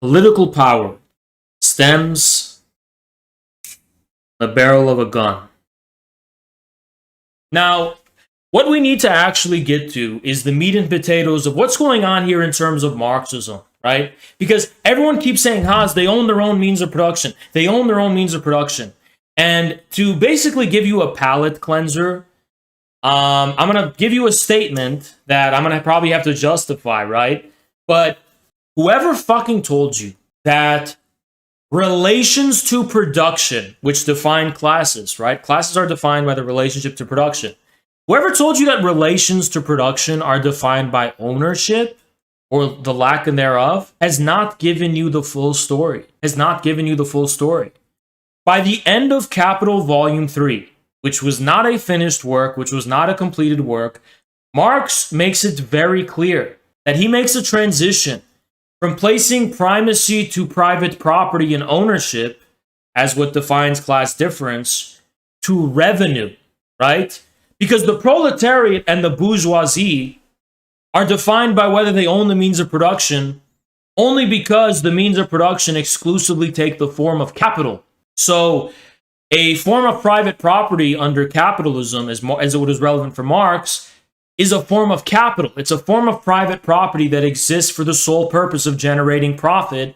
Political power stems the barrel of a gun. Now, what we need to actually get to is the meat and potatoes of what's going on here in terms of Marxism, right? Because everyone keeps saying, Haas, they own their own means of production. They own their own means of production. And to basically give you a palate cleanser, I'm going to give you a statement that I'm going to probably have to justify, right? But whoever fucking told you that relations to production, which define classes, right? Classes are defined by the relationship to production. Whoever told you that relations to production are defined by ownership or the lack thereof has not given you the full story. Has not given you the full story. By the end of Capital Volume 3, which was not a finished work, which was not a completed work, Marx makes it very clear that he makes a transition from placing primacy to private property and ownership as what defines class difference to revenue, right? Because the proletariat and the bourgeoisie are defined by whether they own the means of production only because the means of production exclusively take the form of capital. So a form of private property under capitalism, as it was relevant for Marx, is a form of capital. It's a form of private property that exists for the sole purpose of generating profit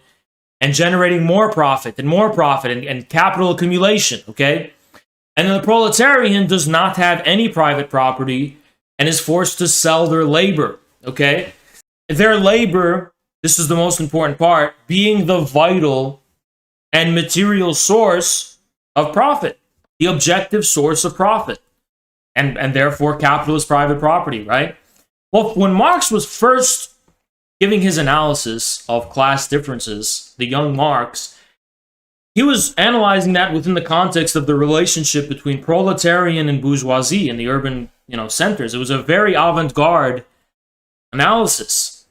and generating more profit and capital accumulation, okay? And the proletarian does not have any private property and is forced to sell their labor, okay? Their labor, this is the most important part, being the vital and material source of profit, the objective source of profit. And therefore, capital is private property, right? Well, when Marx was first giving his analysis of class differences, the young Marx, he was analyzing that within the context of the relationship between proletarian and bourgeoisie in the urban, centers. It was a very avant-garde analysis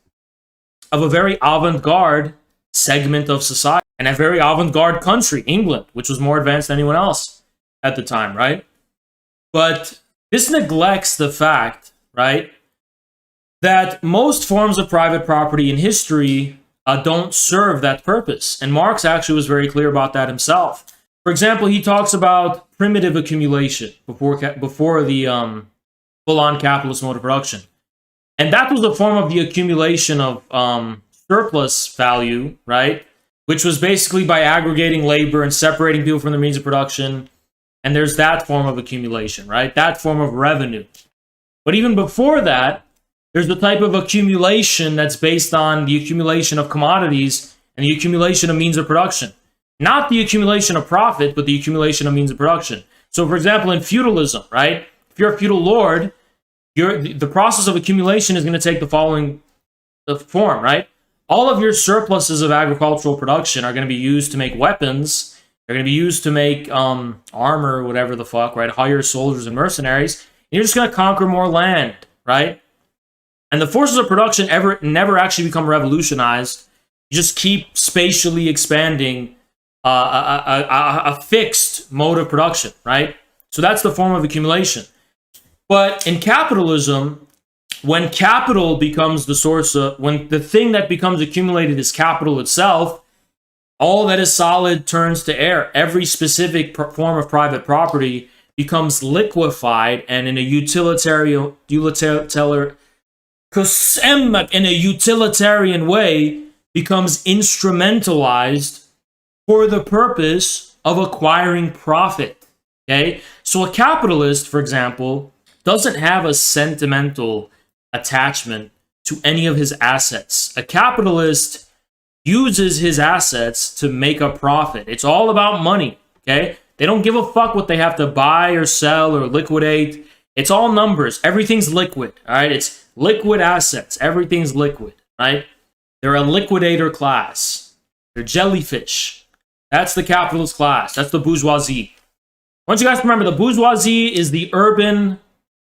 of a very avant-garde segment of society and a very avant-garde country, England, which was more advanced than anyone else at the time, right? But this neglects the fact, right, that most forms of private property in history don't serve that purpose. And Marx actually was very clear about that himself. For example, he talks about primitive accumulation before the full-on capitalist mode of production. And that was a form of the accumulation of surplus value, right, which was basically by aggregating labor and separating people from their means of production. And there's that form of accumulation, right? That form of revenue. But even before that, there's the type of accumulation that's based on the accumulation of commodities and the accumulation of means of production. Not the accumulation of profit, but the accumulation of means of production. So, for example, in feudalism, right? If you're a feudal lord, the process of accumulation is going to take the following form, right? All of your surpluses of agricultural production are going to be used to make weapons. They're going to be used to make armor or whatever the fuck, right? Hire soldiers and mercenaries. And you're just going to conquer more land, right? And the forces of production never actually become revolutionized. You just keep spatially expanding a fixed mode of production, right? So that's the form of accumulation. But in capitalism, when capital becomes the source of, when the thing that becomes accumulated is capital itself, all that is solid turns to air. Every specific form of private property becomes liquefied and in a utilitarian way becomes instrumentalized for the purpose of acquiring profit. Okay? So a capitalist, for example, doesn't have a sentimental attachment to any of his assets. A capitalist uses his assets to make a profit. It's all about money, okay? They don't give a fuck what they have to buy or sell or liquidate. It's all numbers. Everything's liquid, all right? It's liquid assets. Everything's liquid, right? They're a liquidator class. They're jellyfish. That's the capitalist class. That's the bourgeoisie. I want you guys to remember, the bourgeoisie is the urban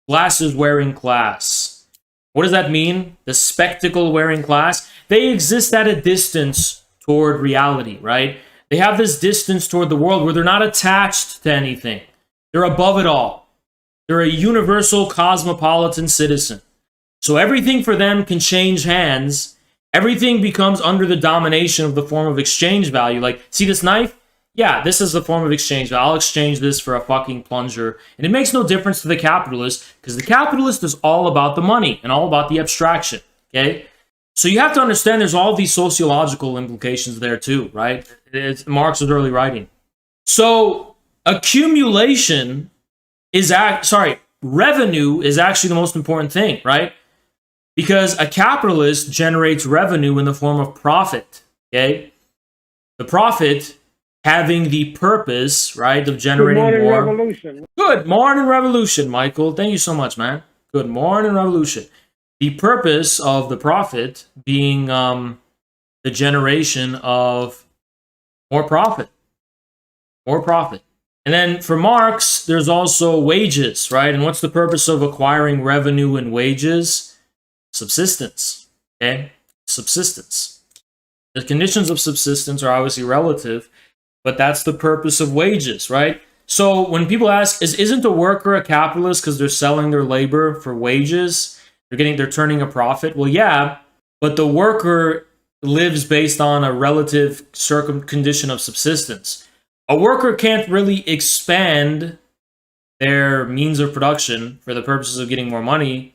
glasses-wearing class. What does that mean? The spectacle-wearing class. They exist at a distance toward reality, right? They have this distance toward the world where they're not attached to anything. They're above it all. They're a universal cosmopolitan citizen. So everything for them can change hands, everything becomes under the domination of the form of exchange value. Like, see this knife? Yeah, this is the form of exchange. I'll exchange this for a fucking plunger. And it makes no difference to the capitalist, because the capitalist is all about the money and all about the abstraction, okay? So you have to understand there's all these sociological implications there too, right? It's Marx's early writing. So accumulation is, revenue is actually the most important thing, right? Because a capitalist generates revenue in the form of profit, okay? The profit having the purpose, right, of generating more. Revolution. Good morning, revolution, Michael. Thank you so much, man. Good morning, revolution. The purpose of the profit being the generation of more profit. More profit. And then for Marx, there's also wages, right? And what's the purpose of acquiring revenue and wages? Subsistence, okay? Subsistence. The conditions of subsistence are obviously relative, but that's the purpose of wages, right? So when people ask, isn't a worker a capitalist because they're selling their labor for wages? They're turning a profit? Well, yeah, but the worker lives based on a relative condition of subsistence. A worker can't really expand their means of production for the purposes of getting more money,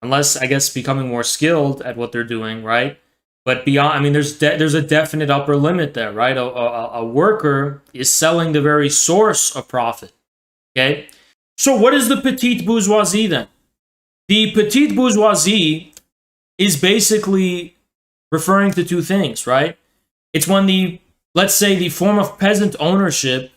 unless, I guess, becoming more skilled at what they're doing, right? But beyond, I mean, there's a definite upper limit there, right? A worker is selling the very source of profit, okay? So what is the petite bourgeoisie then? The petite bourgeoisie is basically referring to two things, right? It's when let's say the form of peasant ownership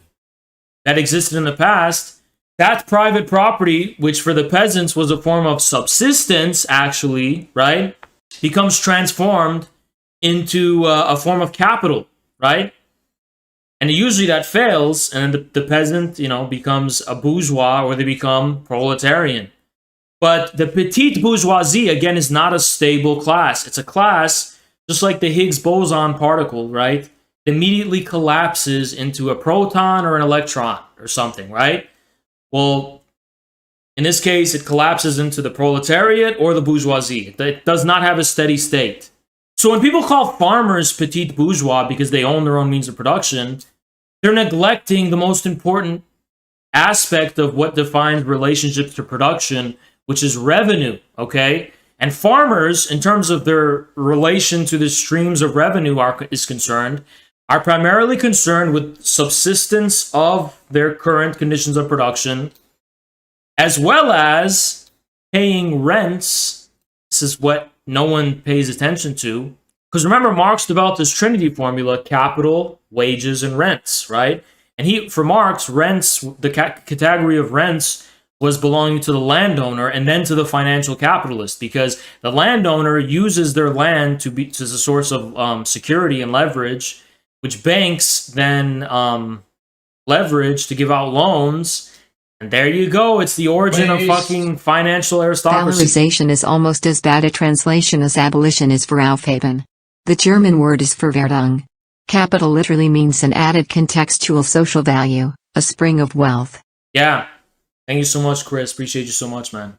that existed in the past, that private property, which for the peasants was a form of subsistence, actually, right, becomes transformed into a form of capital, right? And usually that fails, and the peasant, becomes a bourgeois, or they become proletarian. But the petite bourgeoisie, again, is not a stable class. It's a class, just like the Higgs boson particle, right? It immediately collapses into a proton or an electron or something, right? Well, in this case, it collapses into the proletariat or the bourgeoisie. It does not have a steady state. So when people call farmers petite bourgeois because they own their own means of production, they're neglecting the most important aspect of what defines relationships to production, which is revenue, okay? And farmers, in terms of their relation to the streams of revenue is concerned, are primarily concerned with subsistence of their current conditions of production, as well as paying rents. This is what no one pays attention to. Because remember, Marx developed this Trinity formula: capital, wages, and rents, right? And for Marx, rents, the category of rents was belonging to the landowner and then to the financial capitalist, because the landowner uses their land as a source of security and leverage, which banks then leverage to give out loans. And there you go. It's the origin of fucking financial aristocracy. Valorization is almost as bad a translation as abolition is for Aufheben. The German word is Verwertung. Capital literally means an added contextual social value, a spring of wealth. Yeah. Thank you so much, Chris. Appreciate you so much, man.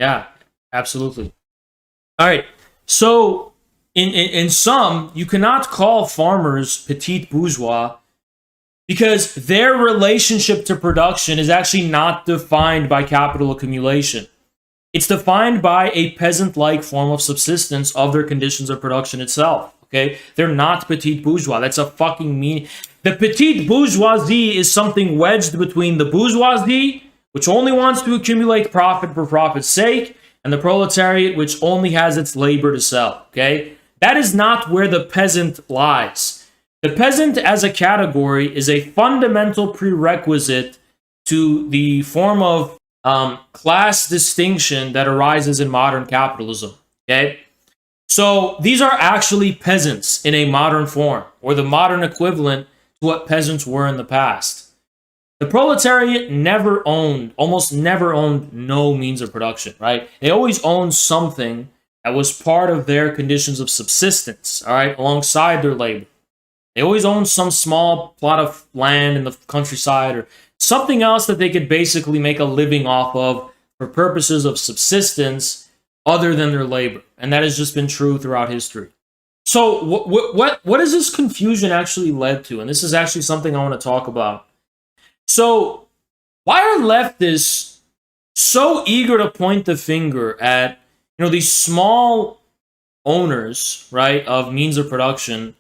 Yeah, absolutely. All right. So in sum, you cannot call farmers petite bourgeois because their relationship to production is actually not defined by capital accumulation. It's defined by a peasant-like form of subsistence of their conditions of production itself. Okay? They're not petite bourgeois. That's a fucking mean. The petite bourgeoisie is something wedged between the bourgeoisie, which only wants to accumulate profit for profit's sake, and the proletariat, which only has its labor to sell. Okay? That is not where the peasant lies. The peasant as a category is a fundamental prerequisite to the form of class distinction that arises in modern capitalism. Okay? So these are actually peasants in a modern form, or the modern equivalent to what peasants were in the past. The proletariat almost never owned no means of production, right? They always owned something that was part of their conditions of subsistence, all right, alongside their labor. They always owned some small plot of land in the countryside or something else that they could basically make a living off of for purposes of subsistence, other than their labor. And that has just been true throughout history. So what has this confusion actually led to? And this is actually something I want to talk about. So why are leftists so eager to point the finger at, these small owners, right, of means of production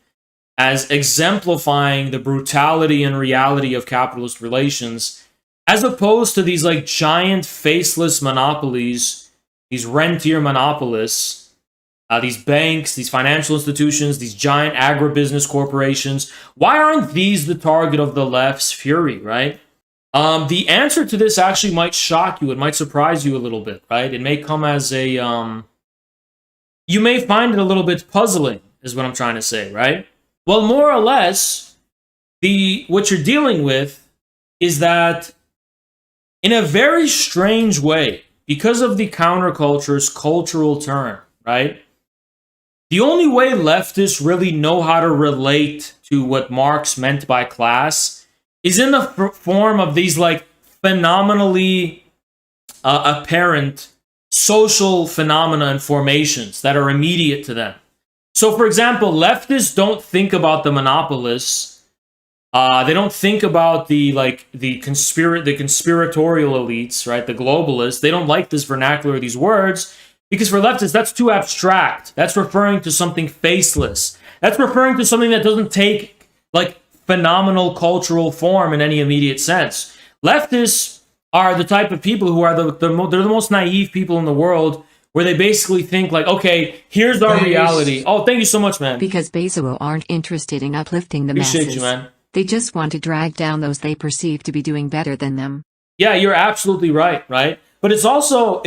as exemplifying the brutality and reality of capitalist relations, as opposed to these like giant faceless monopolies, these rentier monopolists, these banks, these financial institutions, these giant agribusiness corporations? Why aren't these the target of the left's fury, right? The answer to this actually might shock you. It might surprise you a little bit, right? It may come as a, you may find it a little bit puzzling, is what I'm trying to say, right? Well, more or less, what you're dealing with is that in a very strange way, because of the counterculture's cultural turn, right? The only way leftists really know how to relate to what Marx meant by class is in the form of these like phenomenally apparent social phenomena and formations that are immediate to them. So, for example, leftists don't think about the monopolists. They don't think about the conspiratorial elites, right? The globalists. They don't like this vernacular, these words, because for leftists, that's too abstract. That's referring to something faceless. That's referring to something that doesn't take like phenomenal cultural form in any immediate sense. Leftists are the type of people who are they're the most naive people in the world, where they basically think like, okay, here's our reality. Oh, thank you so much, man. Because Bezos aren't interested in uplifting the Appreciate masses. you, man. They just want to drag down those they perceive to be doing better than them. Yeah, you're absolutely right, right? But it's also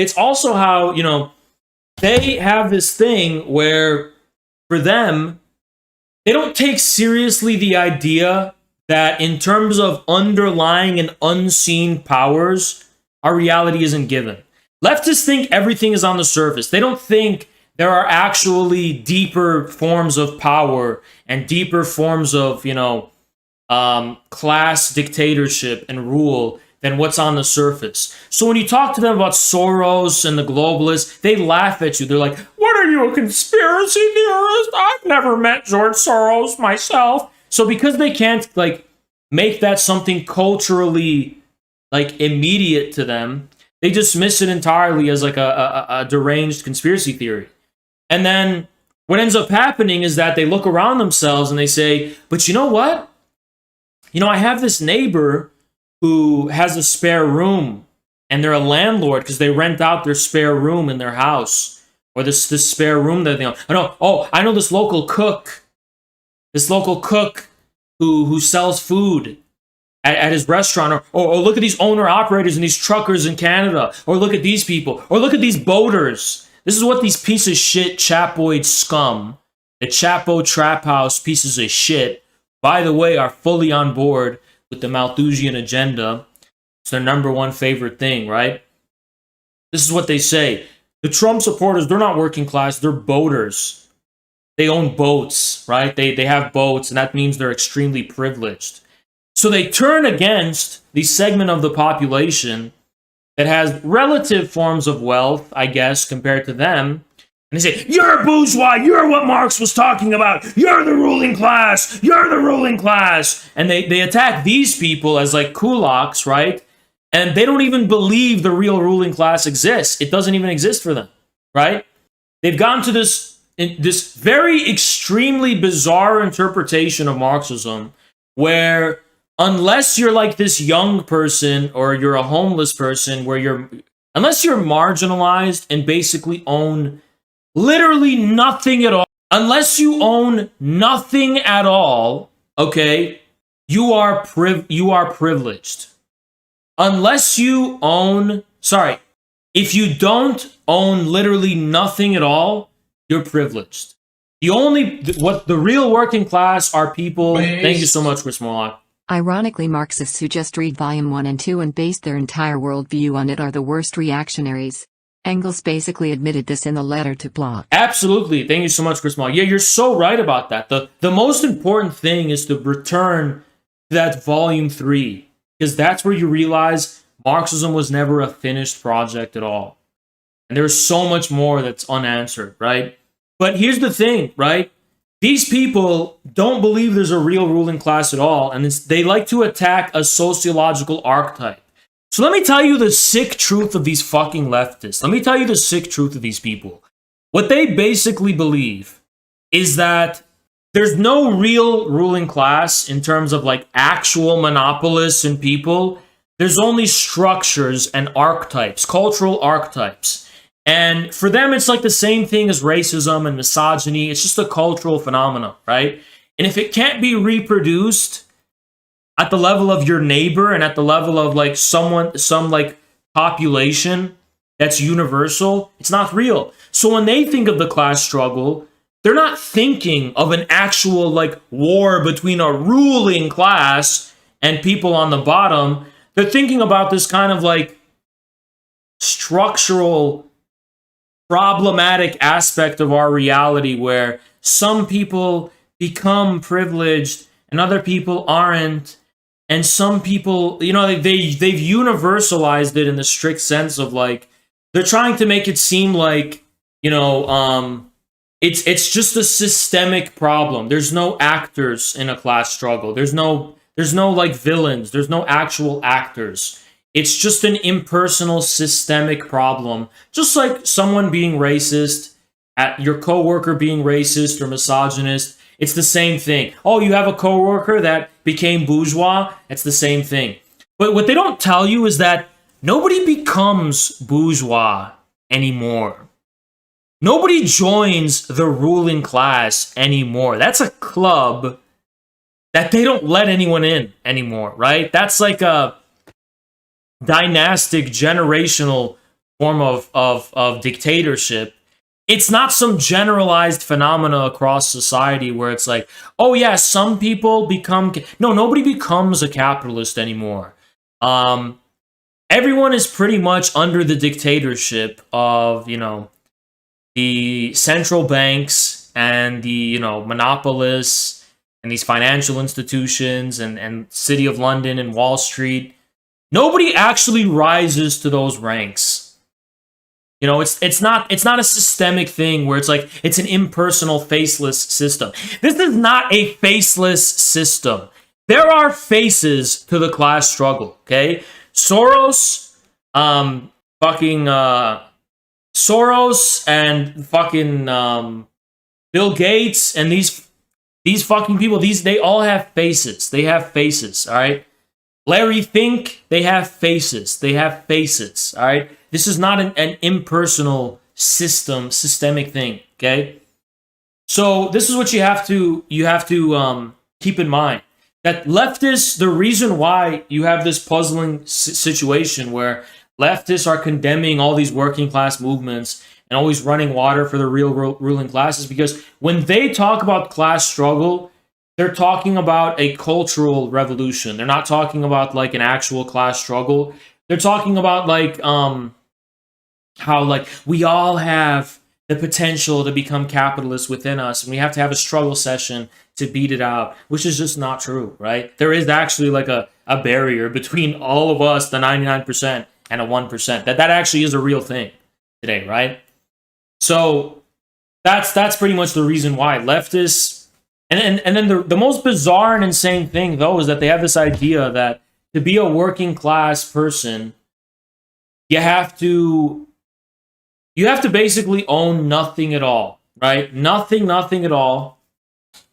how, they have this thing where for them, they don't take seriously the idea that in terms of underlying and unseen powers, our reality isn't given. Leftists think everything is on the surface. They don't think there are actually deeper forms of power and deeper forms of, class dictatorship and rule than what's on the surface. So when you talk to them about Soros and the globalists, they laugh at you. They're like, what are you, a conspiracy theorist? I've never met George Soros myself. So because they can't make that something culturally immediate to them, they dismiss it entirely as a deranged conspiracy theory. And then what ends up happening is that they look around themselves and they say, but you know what? I have this neighbor who has a spare room, and they're a landlord because they rent out their spare room in their house, or this spare room that they own. I know this local cook who sells food at his restaurant, or look at these owner-operators and these truckers in Canada, or look at these people, or look at these boaters. This is what these piece of shit Chapoid scum, the Chapo Trap House pieces of shit, by the way, are fully on board with the Malthusian agenda. It's their number one favorite thing, right? This is what they say. The Trump supporters, they're not working class, they're boaters. They own boats, right? They have boats, and that means they're extremely privileged. So they turn against the segment of the population that has relative forms of wealth, I guess, compared to them. And they say, you're a bourgeois, you're what Marx was talking about, you're the ruling class, you're the ruling class. And they attack these people as kulaks, right? And they don't even believe the real ruling class exists. It doesn't even exist for them, right? They've gone to this very extremely bizarre interpretation of Marxism, where unless you're like this young person or you're a homeless person, unless you're marginalized and basically own literally nothing at all, unless you own nothing at all, okay, you are privileged. If you don't own literally nothing at all, you're privileged. The real working class are people. Thank you so much, Chris Morlock. Ironically, Marxists who just read Volume 1 and 2 and base their entire worldview on it are the worst reactionaries. Engels basically admitted this in the letter to Bloch. Absolutely. Thank you so much, Chris Morlock. Yeah, you're so right about that. The most important thing is to return to that Volume 3, because that's where you realize Marxism was never a finished project at all. And there's so much more that's unanswered, right? But here's the thing, right? These people don't believe there's a real ruling class at all, and they like to attack a sociological archetype. So let me tell you the sick truth of these fucking leftists. Let me tell you the sick truth of these people. What they basically believe is that there's no real ruling class in terms of like actual monopolists and people. There's only structures and archetypes, cultural archetypes. And for them, it's like the same thing as racism and misogyny. It's just a cultural phenomenon, right? And if it can't be reproduced at the level of your neighbor and at the level of like some like population that's universal, it's not real. So when they think of the class struggle, they're not thinking of an actual like war between a ruling class and people on the bottom. They're thinking about this kind of like structural problematic aspect of our reality where some people become privileged and other people aren't, and some people, you know, they've universalized it in the strict sense of like they're trying to make it seem like, you know, it's just a systemic problem. There's no actors in a class struggle. There's no like villains. There's no actual actors. It's just an impersonal, systemic problem. Just like someone being racist, at your coworker being racist or misogynist, it's the same thing. Oh, you have a coworker that became bourgeois? It's the same thing. But what they don't tell you is that nobody becomes bourgeois anymore. Nobody joins the ruling class anymore. That's a club that they don't let anyone in anymore, right? That's like a dynastic, generational form of dictatorship. It's not some generalized phenomena across society where it's like, oh yeah, some people become... No, nobody becomes a capitalist anymore. Everyone is pretty much under the dictatorship of, you know, the central banks and the, you know, monopolists and these financial institutions and City of London and Wall Street. Nobody actually rises to those ranks. You know, it's not a systemic thing where it's like it's an impersonal, faceless system. This is not a faceless system. There are faces to the class struggle, okay? Soros and fucking Bill Gates and these fucking people, they all have faces. They have faces, all right? Larry Fink, they have faces. They have faces, all right? This is not an impersonal systemic thing, okay? So this is what you have to keep in mind. That leftists, the reason why you have this puzzling situation where leftists are condemning all these working class movements and always running water for the real ruling class is because when they talk about class struggle, they're talking about a cultural revolution. They're not talking about like an actual class struggle. They're talking about like how like we all have the potential to become capitalists within us, and we have to have a struggle session to beat it out, which is just not true, right? There is actually like a barrier between all of us, the 99% and a 1%. That actually is a real thing today, right? So that's pretty much the reason why leftists. And then the most bizarre and insane thing, though, is that they have this idea that to be a working class person, you have to basically own nothing at all, right? Nothing at all.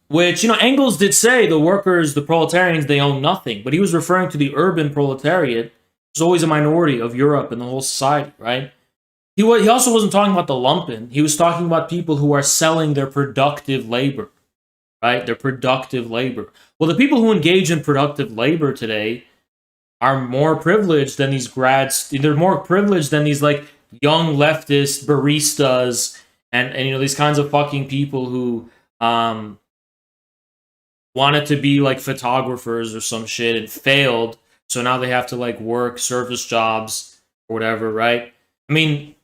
Which, you know, Engels did say the workers, the proletarians, they own nothing. But he was referring to the urban proletariat, which is always a minority of Europe and the whole society, right? He also wasn't talking about the lumpen. He was talking about people who are selling their productive labor. Right? They're productive labor. Well, the people who engage in productive labor today are more privileged than these grads. They're more privileged than these like young leftist baristas and you know, these kinds of fucking people who wanted to be like photographers or some shit and failed. So now they have to like work service jobs or whatever, right? I mean,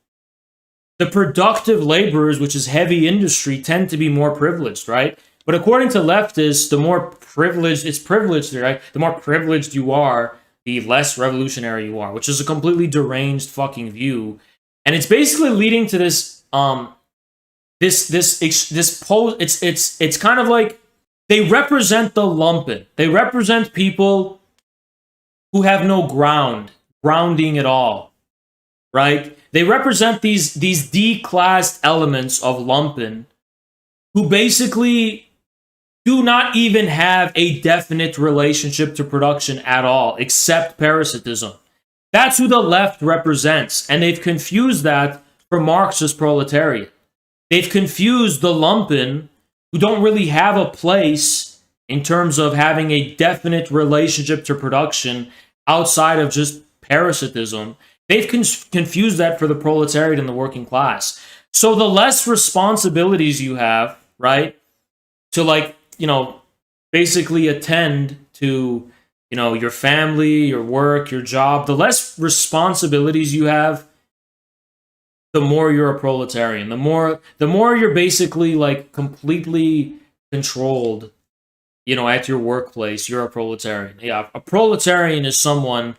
the productive laborers, which is heavy industry, tend to be more privileged, right? But according to leftists, the more privileged, it's privileged, right? The more privileged you are, the less revolutionary you are, which is a completely deranged fucking view. and it's basically leading to this it's kind of like they represent the lumpen. They represent people who have no grounding at all, right? They represent these D-classed elements of lumpen who basically do not even have a definite relationship to production at all, except parasitism. That's who the left represents, and they've confused that for Marxist proletariat. They've confused the lumpen, who don't really have a place in terms of having a definite relationship to production outside of just parasitism. They've confused that for the proletariat and the working class. So the less responsibilities you have, right, to like, basically attend to, your family, your work, your job, the less responsibilities you have, the more you're a proletarian. The more you're basically like completely controlled, at your workplace, you're a proletarian. Yeah, a proletarian is someone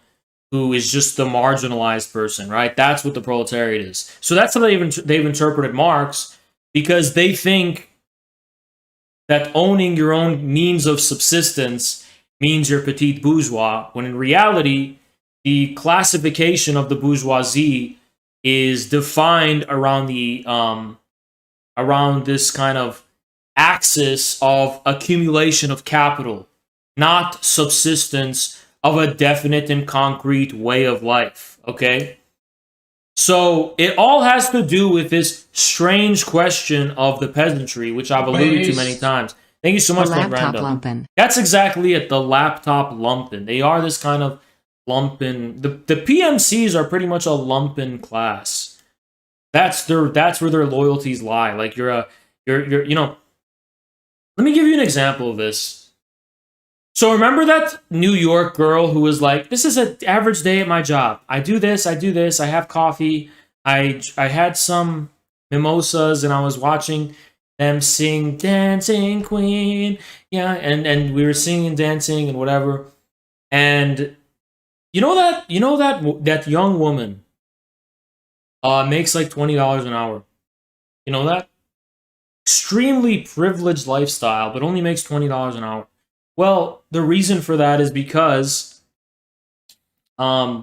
who is just the marginalized person, right? That's what the proletariat is. So that's how they've interpreted Marx, because they think that owning your own means of subsistence means you're petit bourgeois, when in reality, the classification of the bourgeoisie is defined around around this kind of axis of accumulation of capital, not subsistence of a definite and concrete way of life, okay? So it all has to do with this strange question of the peasantry, which I've alluded to many times. Thank you so much, laptop Random. lumpen. That's exactly it, the laptop lumpen. They are this kind of lumpen. The PMCs are pretty much a lumpen class. That's where their loyalties lie. Like let me give you an example of this. So remember that New York girl who was like, this is an average day at my job. I do this, I have coffee, I had some mimosas, and I was watching them sing Dancing Queen. Yeah, and we were singing and dancing and whatever. And that young woman makes like $20 an hour. You know that? Extremely privileged lifestyle, but only makes $20 an hour. Well, the reason for that is because they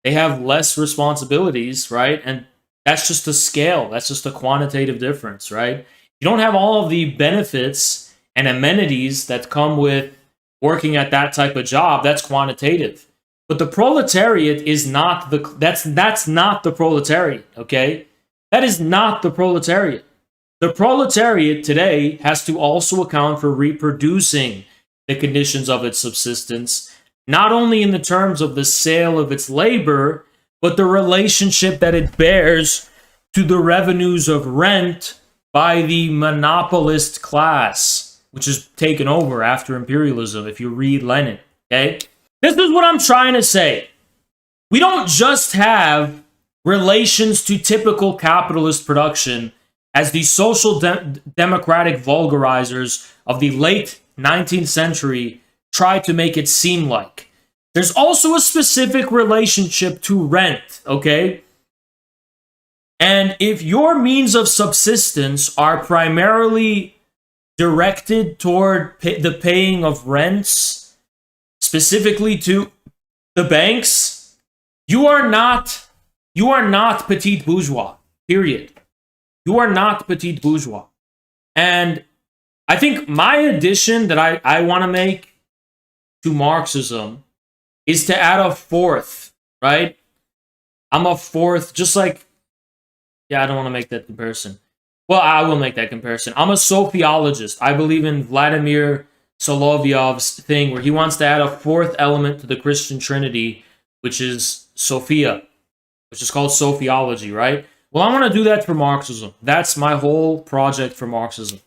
have less responsibilities, right? And that's just a scale. That's just a quantitative difference, right? You don't have all of the benefits and amenities that come with working at that type of job. That's quantitative. But the proletariat is not that's not the proletariat, okay? That is not the proletariat. The proletariat today has to also account for reproducing the conditions of its subsistence, not only in the terms of the sale of its labor, but the relationship that it bears to the revenues of rent by the monopolist class, which is taken over after imperialism, if you read Lenin, okay? This is what I'm trying to say. We don't just have relations to typical capitalist production as the social democratic vulgarizers of the late 19th century tried to make it seem like. There's also a specific relationship to rent, okay? And if your means of subsistence are primarily directed toward the paying of rents, specifically to the banks, you are not petit bourgeois, period. You are not petit bourgeois. And I think my addition that I want to make to Marxism is to add a fourth, right? I'm a fourth, just like, yeah, I don't want to make that comparison. Well, I will make that comparison. I'm a sophiologist. I believe in Vladimir Solovyov's thing where he wants to add a fourth element to the Christian Trinity, which is Sophia, which is called sophiology, right? Well, I want to do that for Marxism. That's my whole project for Marxism.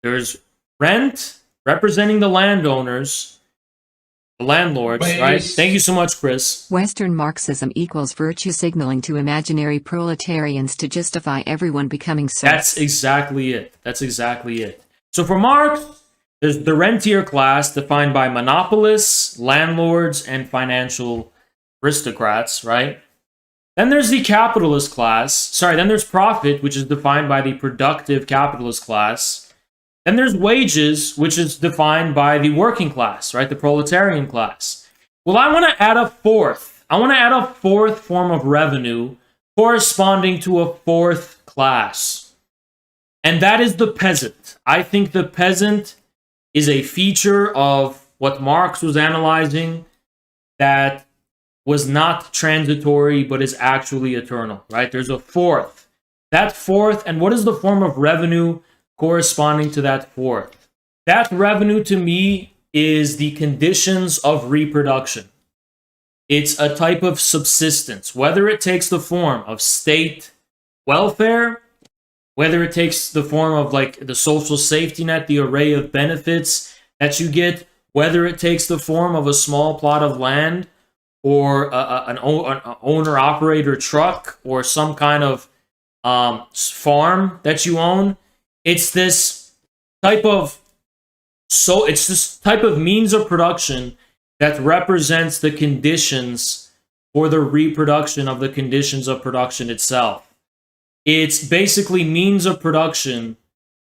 There's rent, representing the landowners, the landlords, right? Thank you so much, Chris. Western Marxism equals virtue signaling to imaginary proletarians to justify everyone becoming serfs. That's exactly it. That's exactly it. So for Marx, there's the rentier class defined by monopolists, landlords, and financial aristocrats, right? Then there's the capitalist class. Sorry, then there's profit, which is defined by the productive capitalist class. Then there's wages, which is defined by the working class, right? The proletarian class. Well, I want to add a fourth. I want to add a fourth form of revenue corresponding to a fourth class. And that is the peasant. I think the peasant is a feature of what Marx was analyzing that was not transitory, but is actually eternal, right? There's a fourth. That fourth, and what is the form of revenue corresponding to that fourth? That revenue to me is the conditions of reproduction. It's a type of subsistence, whether it takes the form of state welfare, whether it takes the form of like the social safety net, the array of benefits that you get, whether it takes the form of a small plot of land or an owner-operator truck or some kind of farm that you own. It's this type of means of production that represents the conditions for the reproduction of the conditions of production itself. It's basically means of production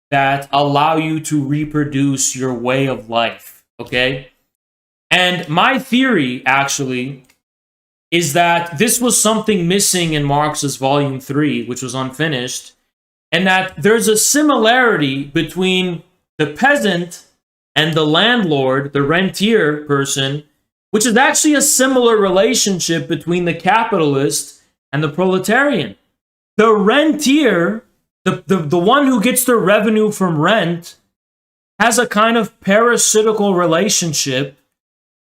that allow you to reproduce your way of life, okay? And my theory, actually, is that this was something missing in Marx's Volume 3, which was unfinished, and that there's a similarity between the peasant and the landlord, the rentier person, which is actually a similar relationship between the capitalist and the proletarian. The rentier, the one who gets their revenue from rent, has a kind of parasitical relationship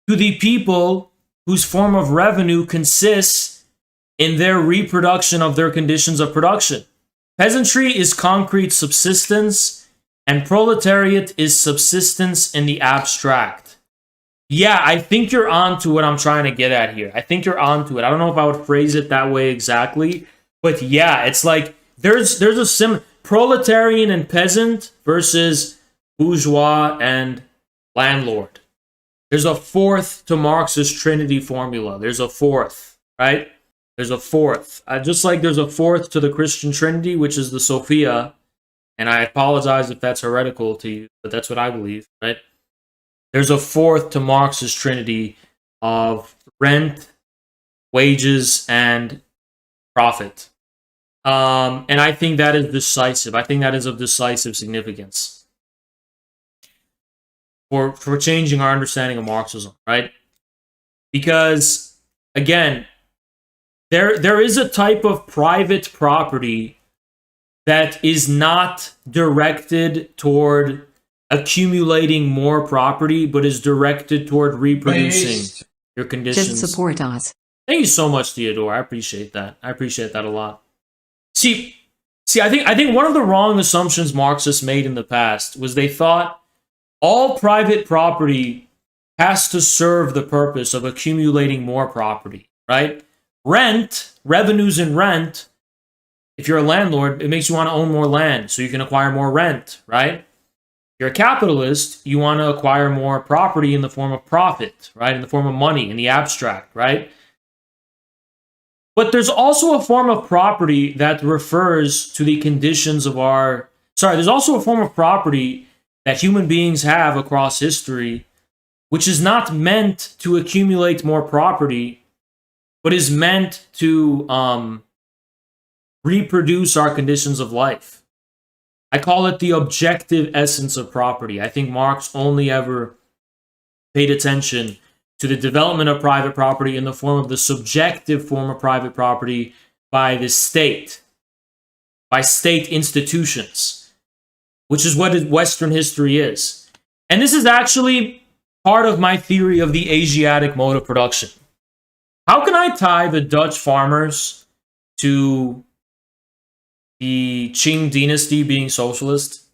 to the people whose form of revenue consists in their reproduction of their conditions of production. Peasantry is concrete subsistence, and proletariat is subsistence in the abstract. Yeah, I think you're on to what I'm trying to get at here. I think you're on to it. I don't know if I would phrase it that way exactly, but yeah, it's like there's a proletarian and peasant versus bourgeois and landlord. There's a fourth to Marx's Trinity formula. There's a fourth, right? There's a fourth. Just like there's a fourth to the Christian Trinity, which is the Sophia. And I apologize if that's heretical to you, but that's what I believe, right? There's a fourth to Marx's Trinity of rent, wages, and profit. And I think that is decisive. I think that is of decisive significance for changing our understanding of Marxism, right? Because, again, there is a type of private property that is not directed toward accumulating more property, but is directed toward reproducing your conditions. Just support us. Thank you so much, Theodore. I appreciate that. I appreciate that a lot. See, I think one of the wrong assumptions Marxists made in the past was they thought all private property has to serve the purpose of accumulating more property, right? Rent, revenues in rent, if you're a landlord, it makes you want to own more land so you can acquire more rent, right? If you're a capitalist, you want to acquire more property in the form of profit, right? In the form of money, in the abstract, right? But there's also a form of property that refers to the conditions of our... there's also a form of property that human beings have across history, which is not meant to accumulate more property, but is meant to reproduce our conditions of life. I call it the objective essence of property. I think Marx only ever paid attention to the development of private property in the form of the subjective form of private property by the state, by state institutions, which is what Western history is. And this is actually part of my theory of the Asiatic mode of production. How can I tie the Dutch farmers to the Qing dynasty being socialist?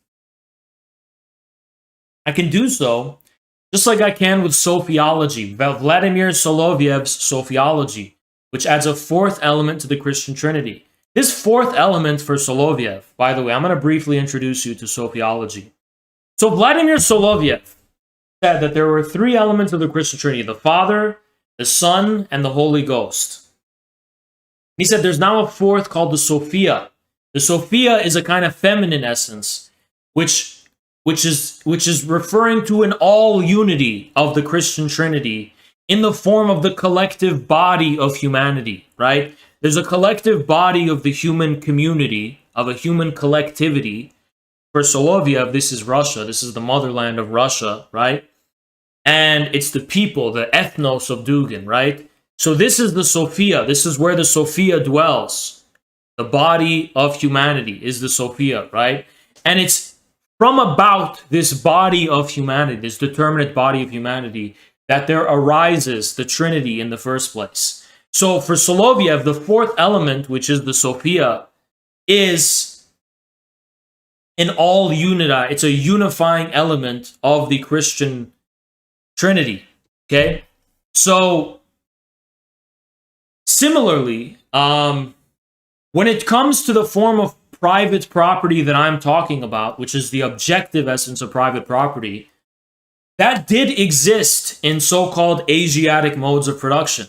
I can do so just like I can with Sophiology, Vladimir Solovyev's Sophiology, which adds a fourth element to the Christian Trinity. This fourth element for Soloviev, by the way, I'm going to briefly introduce you to Sophiology. So Vladimir Soloviev said that there were three elements of the Christian Trinity: the Father, the Son, and the Holy Ghost. He said there's now a fourth called the Sophia. The Sophia is a kind of feminine essence, which is referring to an all unity of the Christian Trinity in the form of the collective body of humanity, right? There's a collective body of the human community, of a human collectivity. For Soloviev, this is Russia. This is the motherland of Russia, right? And it's the people, the ethnos of Dugin, right? So this is the Sophia. This is where the Sophia dwells. The body of humanity is the Sophia, right? And it's from about this body of humanity, this determinate body of humanity, that there arises the Trinity in the first place. So for Soloviev, the fourth element, which is the Sophia, is an all unity. It's a unifying element of the Christian Trinity. Okay? So similarly, when it comes to the form of private property that I'm talking about, which is the objective essence of private property, that did exist in so-called Asiatic modes of production.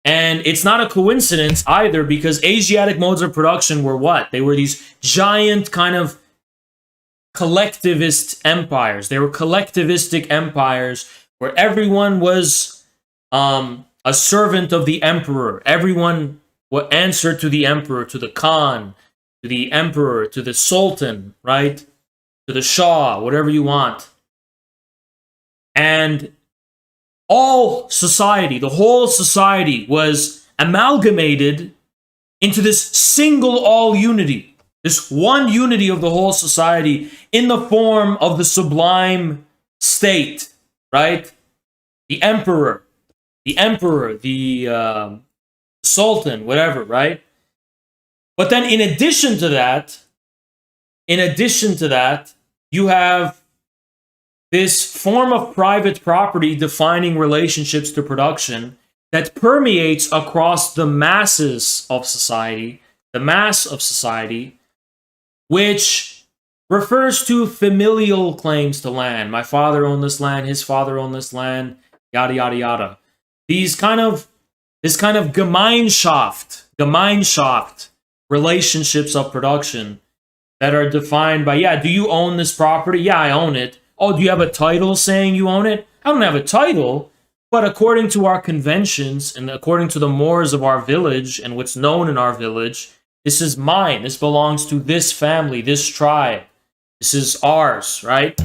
And it's not a coincidence either, because Asiatic modes of production were what? They were these giant kind of collectivist empires. They were collectivistic empires where everyone was a servant of the emperor. Everyone would answer to the emperor, to the Khan, to the emperor, to the sultan, right? To the Shah, whatever you want. And all society, the whole society was amalgamated into this single all unity, this one unity of the whole society in the form of the sublime state, right? The emperor, the sultan, whatever, right? But then in addition to that, you have this form of private property defining relationships to production that permeates across the masses of society, the mass of society, which refers to familial claims to land. My father owned this land, his father owned this land, yada, yada, yada. This kind of Gemeinschaft relationships of production that are defined by, yeah, do you own this property? Yeah, I own it. Oh, do you have a title saying you own it? I don't have a title, but according to our conventions and according to the mores of our village and what's known in our village, this is mine. This belongs to this family, this tribe. This is ours, right?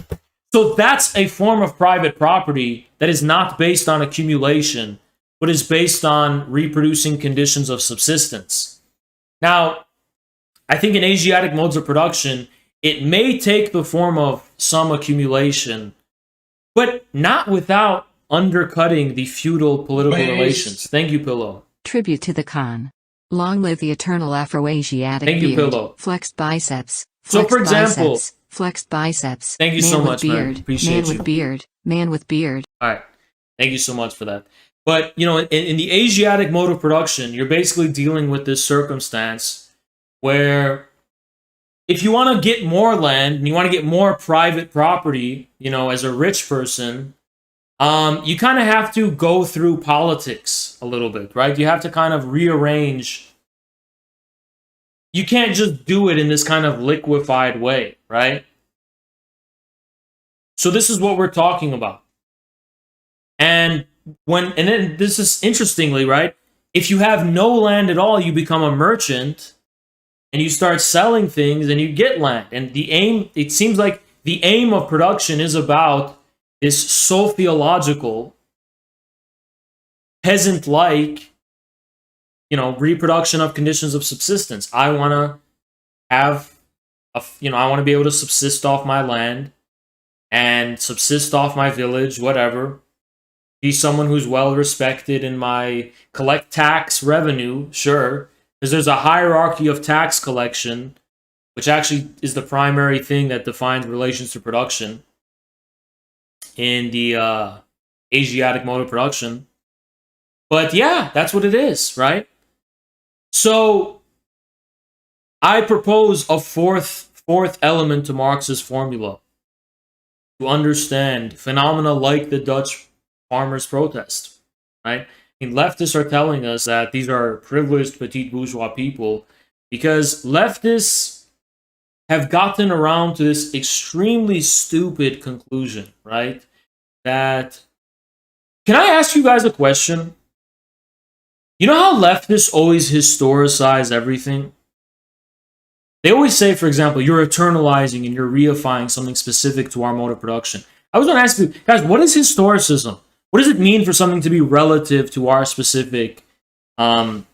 So that's a form of private property that is not based on accumulation, but is based on reproducing conditions of subsistence. Now, I think in Asiatic modes of production, it may take the form of some accumulation, but not without undercutting the feudal political relations. Thank you, Pillow. Tribute to the Khan. Long live the eternal Afro-Asiatic Thank you, beard. Pillow. Flexed biceps. So, for example, biceps, flexed biceps. Thank you so much, beard, man. Appreciate man you. with beard. Man with beard. All right. Thank you so much for that. But, you know, in the Asiatic mode of production, you're basically dealing with this circumstance where if you want to get more land and you want to get more private property, you know, as a rich person, you kind of have to go through politics a little bit, right? You have to kind of rearrange. You can't just do it in this kind of liquefied way, right? So this is what we're talking about. And then this is interestingly, right? If you have no land at all, you become a merchant and you start selling things and you get land. And the aim, it seems like the aim of production is about this sociological, peasant-like, you know, reproduction of conditions of subsistence. I want to have, I want to be able to subsist off my land and subsist off my village, whatever. Be someone who's well respected in my collect tax revenue, sure. Because there's a hierarchy of tax collection, which actually is the primary thing that defines relations to production in the Asiatic mode of production. But yeah, that's what it is, right? So I propose a fourth element to Marx's formula to understand phenomena like the Dutch farmers' protest, right? I mean, leftists are telling us that these are privileged petit bourgeois people because leftists have gotten around to this extremely stupid conclusion, right? That, can I ask you guys a question? You know how leftists always historicize everything? They always say, for example, you're eternalizing and you're reifying something specific to our mode of production. I was going to ask you, guys, what is historicism? What does it mean for something to be relative to our specific time,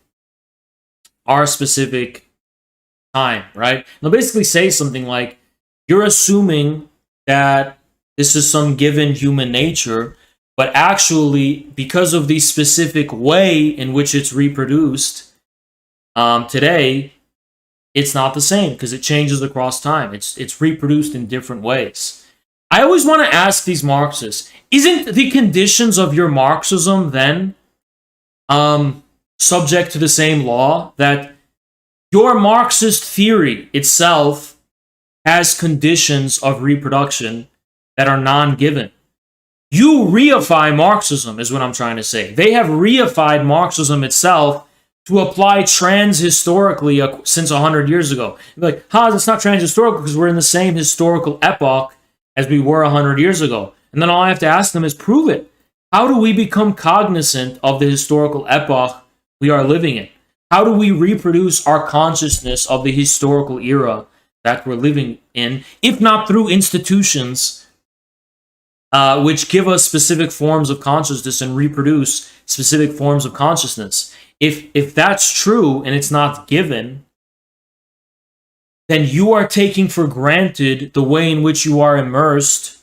right? They'll basically say something like, you're assuming that this is some given human nature, but actually, because of the specific way in which it's reproduced today, it's not the same because it changes across time. It's reproduced in different ways. I always want to ask these Marxists, isn't the conditions of your Marxism then subject to the same law that your Marxist theory itself has conditions of reproduction that are non-given? You reify Marxism, is what I'm trying to say. They have reified Marxism itself to apply trans-historically since 100 years ago. You're like, it's not trans-historical because we're in the same historical epoch as we were 100 years ago. And then all I have to ask them is, prove it. How do we become cognizant of the historical epoch we are living in? How do we reproduce our consciousness of the historical era that we're living in, if not through institutions which give us specific forms of consciousness and reproduce specific forms of consciousness? If that's true and it's not given, then you are taking for granted the way in which you are immersed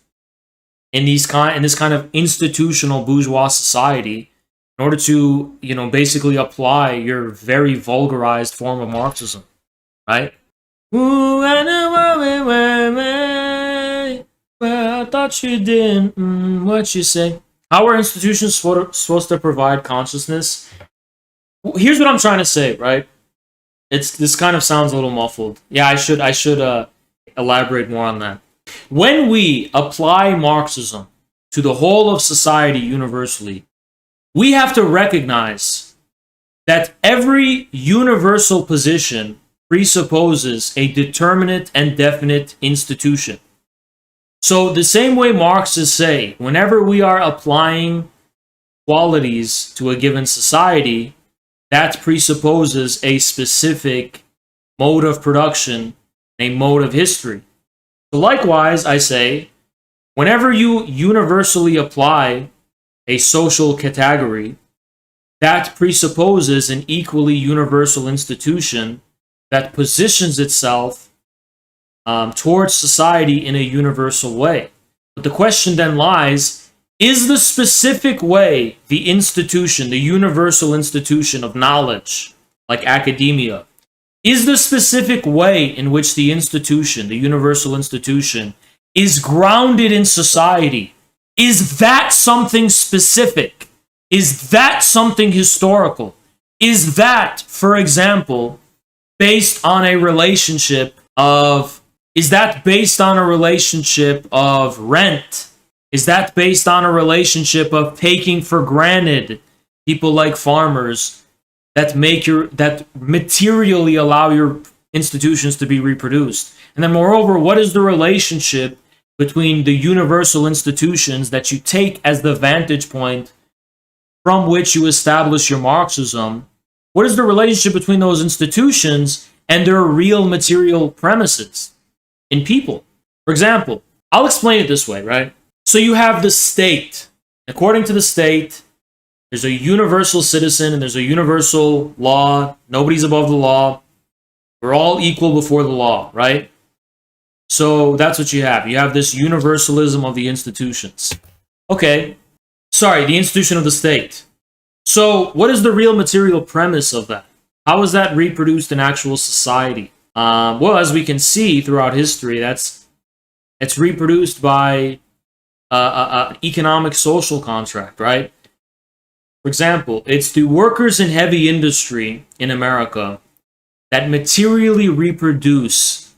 in this kind of institutional bourgeois society in order to, basically apply your very vulgarized form of Marxism, right? Ooh, I know well, I thought you didn't. What you say? How are institutions supposed to provide consciousness? Here's what I'm trying to say, right? This kind of sounds a little muffled. Yeah, I should elaborate more on that. When we apply Marxism to the whole of society universally, we have to recognize that every universal position presupposes a determinate and definite institution. So the same way Marxists say, whenever we are applying qualities to a given society, that presupposes a specific mode of production, a mode of history. So likewise, I say, whenever you universally apply a social category, that presupposes an equally universal institution that positions itself towards society in a universal way. But the question then lies, is the specific way the institution, the universal institution of knowledge, like academia, is the specific way in which the institution, the universal institution, is grounded in society? Is that something specific? Is that something historical? Is that, for example, based on a relationship of rent? Is that based on a relationship of taking for granted people like farmers that materially allow your institutions to be reproduced? And then moreover, what is the relationship between the universal institutions that you take as the vantage point from which you establish your Marxism? What is the relationship between those institutions and their real material premises in people? For example, I'll explain it this way, right? So you have the state. According to the state, there's a universal citizen and there's a universal law. Nobody's above the law. We're all equal before the law, right? So that's what you have. You have this universalism of the institutions. Okay. Sorry, the institution of the state. So what is the real material premise of that? How is that reproduced in actual society? Well, as we can see throughout history, it's reproduced by an economic social contract, right? For example, it's the workers in heavy industry in America that materially reproduce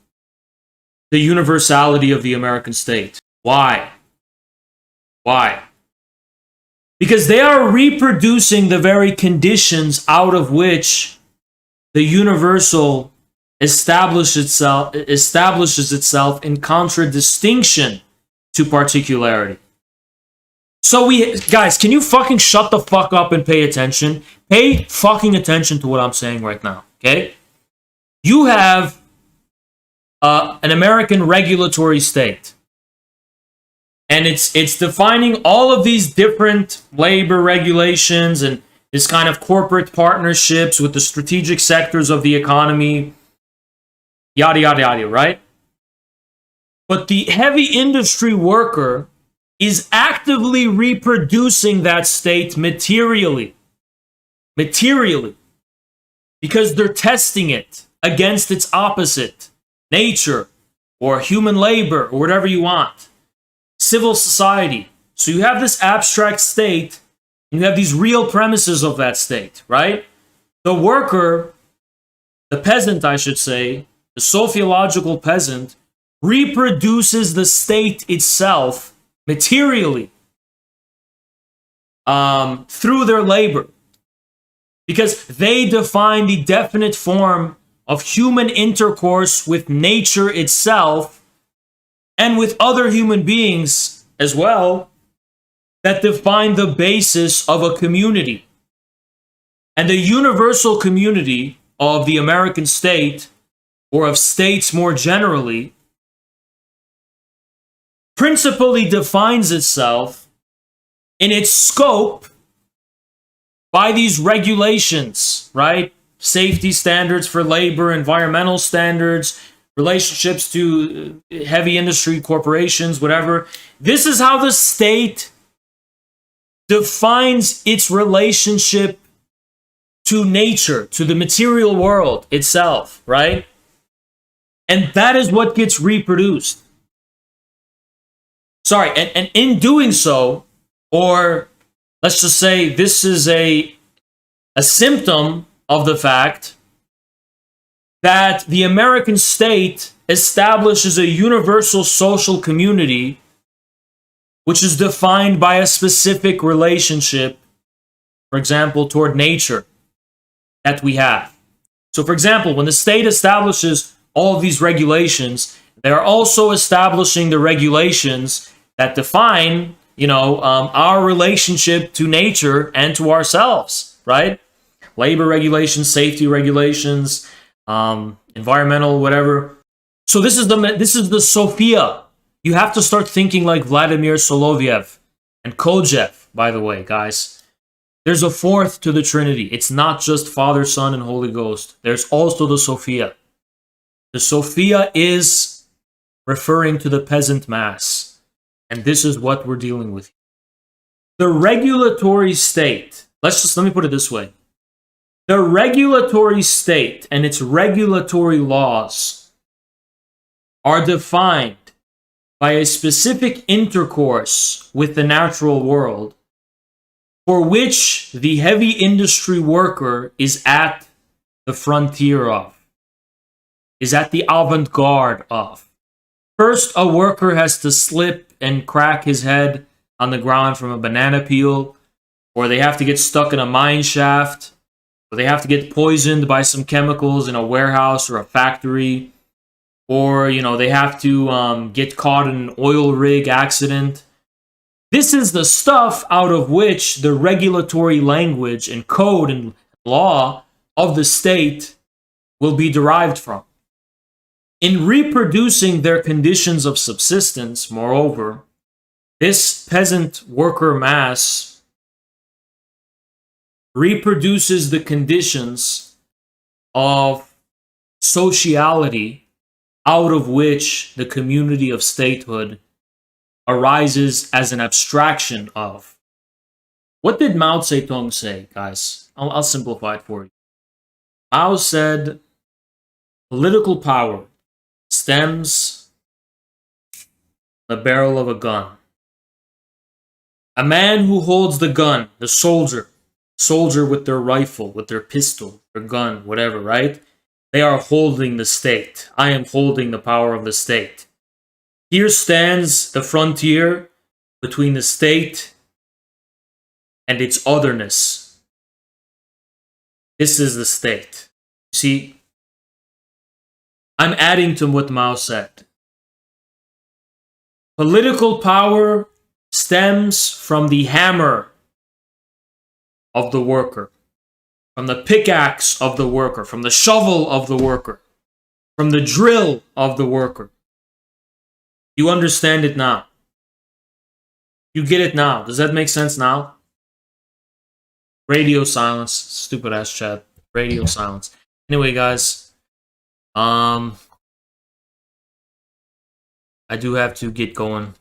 the universality of the American state. Why? Why? Because they are reproducing the very conditions out of which the universal establishes itself in contradistinction to particularity. So guys, can you fucking shut the fuck up and pay attention? Pay fucking attention to what I'm saying right now, okay? You have an American regulatory state. And it's defining all of these different labor regulations and this kind of corporate partnerships with the strategic sectors of the economy, yada, yada, yada, right? But the heavy industry worker is actively reproducing that state materially. Because they're testing it against its opposite, nature, or human labor, or whatever you want. Civil society. So you have this abstract state, and you have these real premises of that state, right? The worker, the peasant, I should say, the sociological peasant, reproduces the state itself materially through their labor. Because they define the definite form of human intercourse with nature itself and with other human beings as well that define the basis of a community. And the universal community of the American state, or of states more generally, principally defines itself in its scope by these regulations, right? Safety standards for labor, environmental standards, relationships to heavy industry corporations, whatever. This is how the state defines its relationship to nature, to the material world itself, right? And that is what gets reproduced. Sorry, and in doing so, or let's just say this is a symptom of the fact that the American state establishes a universal social community which is defined by a specific relationship, for example, toward nature that we have. So, for example, when the state establishes all of these regulations, they are also establishing the regulations that define, our relationship to nature and to ourselves, right? Labor regulations, safety regulations, environmental, whatever. So this is the Sophia. You have to start thinking like Vladimir Soloviev and Kojev, by the way, guys. There's a fourth to the Trinity. It's not just Father, Son, and Holy Ghost. There's also the Sophia. The Sophia is referring to the peasant mass. And this is what we're dealing with. The regulatory state, let me put it this way. The regulatory state and its regulatory laws are defined by a specific intercourse with the natural world for which the heavy industry worker is at the frontier of, is at the avant-garde of. First, a worker has to slip and crack his head on the ground from a banana peel, or they have to get stuck in a mine shaft, or they have to get poisoned by some chemicals in a warehouse or a factory, or, they have to get caught in an oil rig accident. This is the stuff out of which the regulatory language and code and law of the state will be derived from. In reproducing their conditions of subsistence, moreover, this peasant worker mass reproduces the conditions of sociality out of which the community of statehood arises as an abstraction of. What did Mao Zedong say, guys? I'll simplify it for you. Mao said, political power stems the barrel of a gun. A man who holds the gun, the soldier with their rifle, with their pistol, their gun, whatever, right? They are holding the state. I am holding the power of the state. Here stands the frontier between the state and its otherness. This is the state. See, I'm adding to what Mao said. Political power stems from the hammer of the worker, from the pickaxe of the worker, from the shovel of the worker, from the drill of the worker. You understand it now. You get it now. Does that make sense now? Radio silence. Stupid ass chat. Radio silence. Anyway, guys. I do have to get going.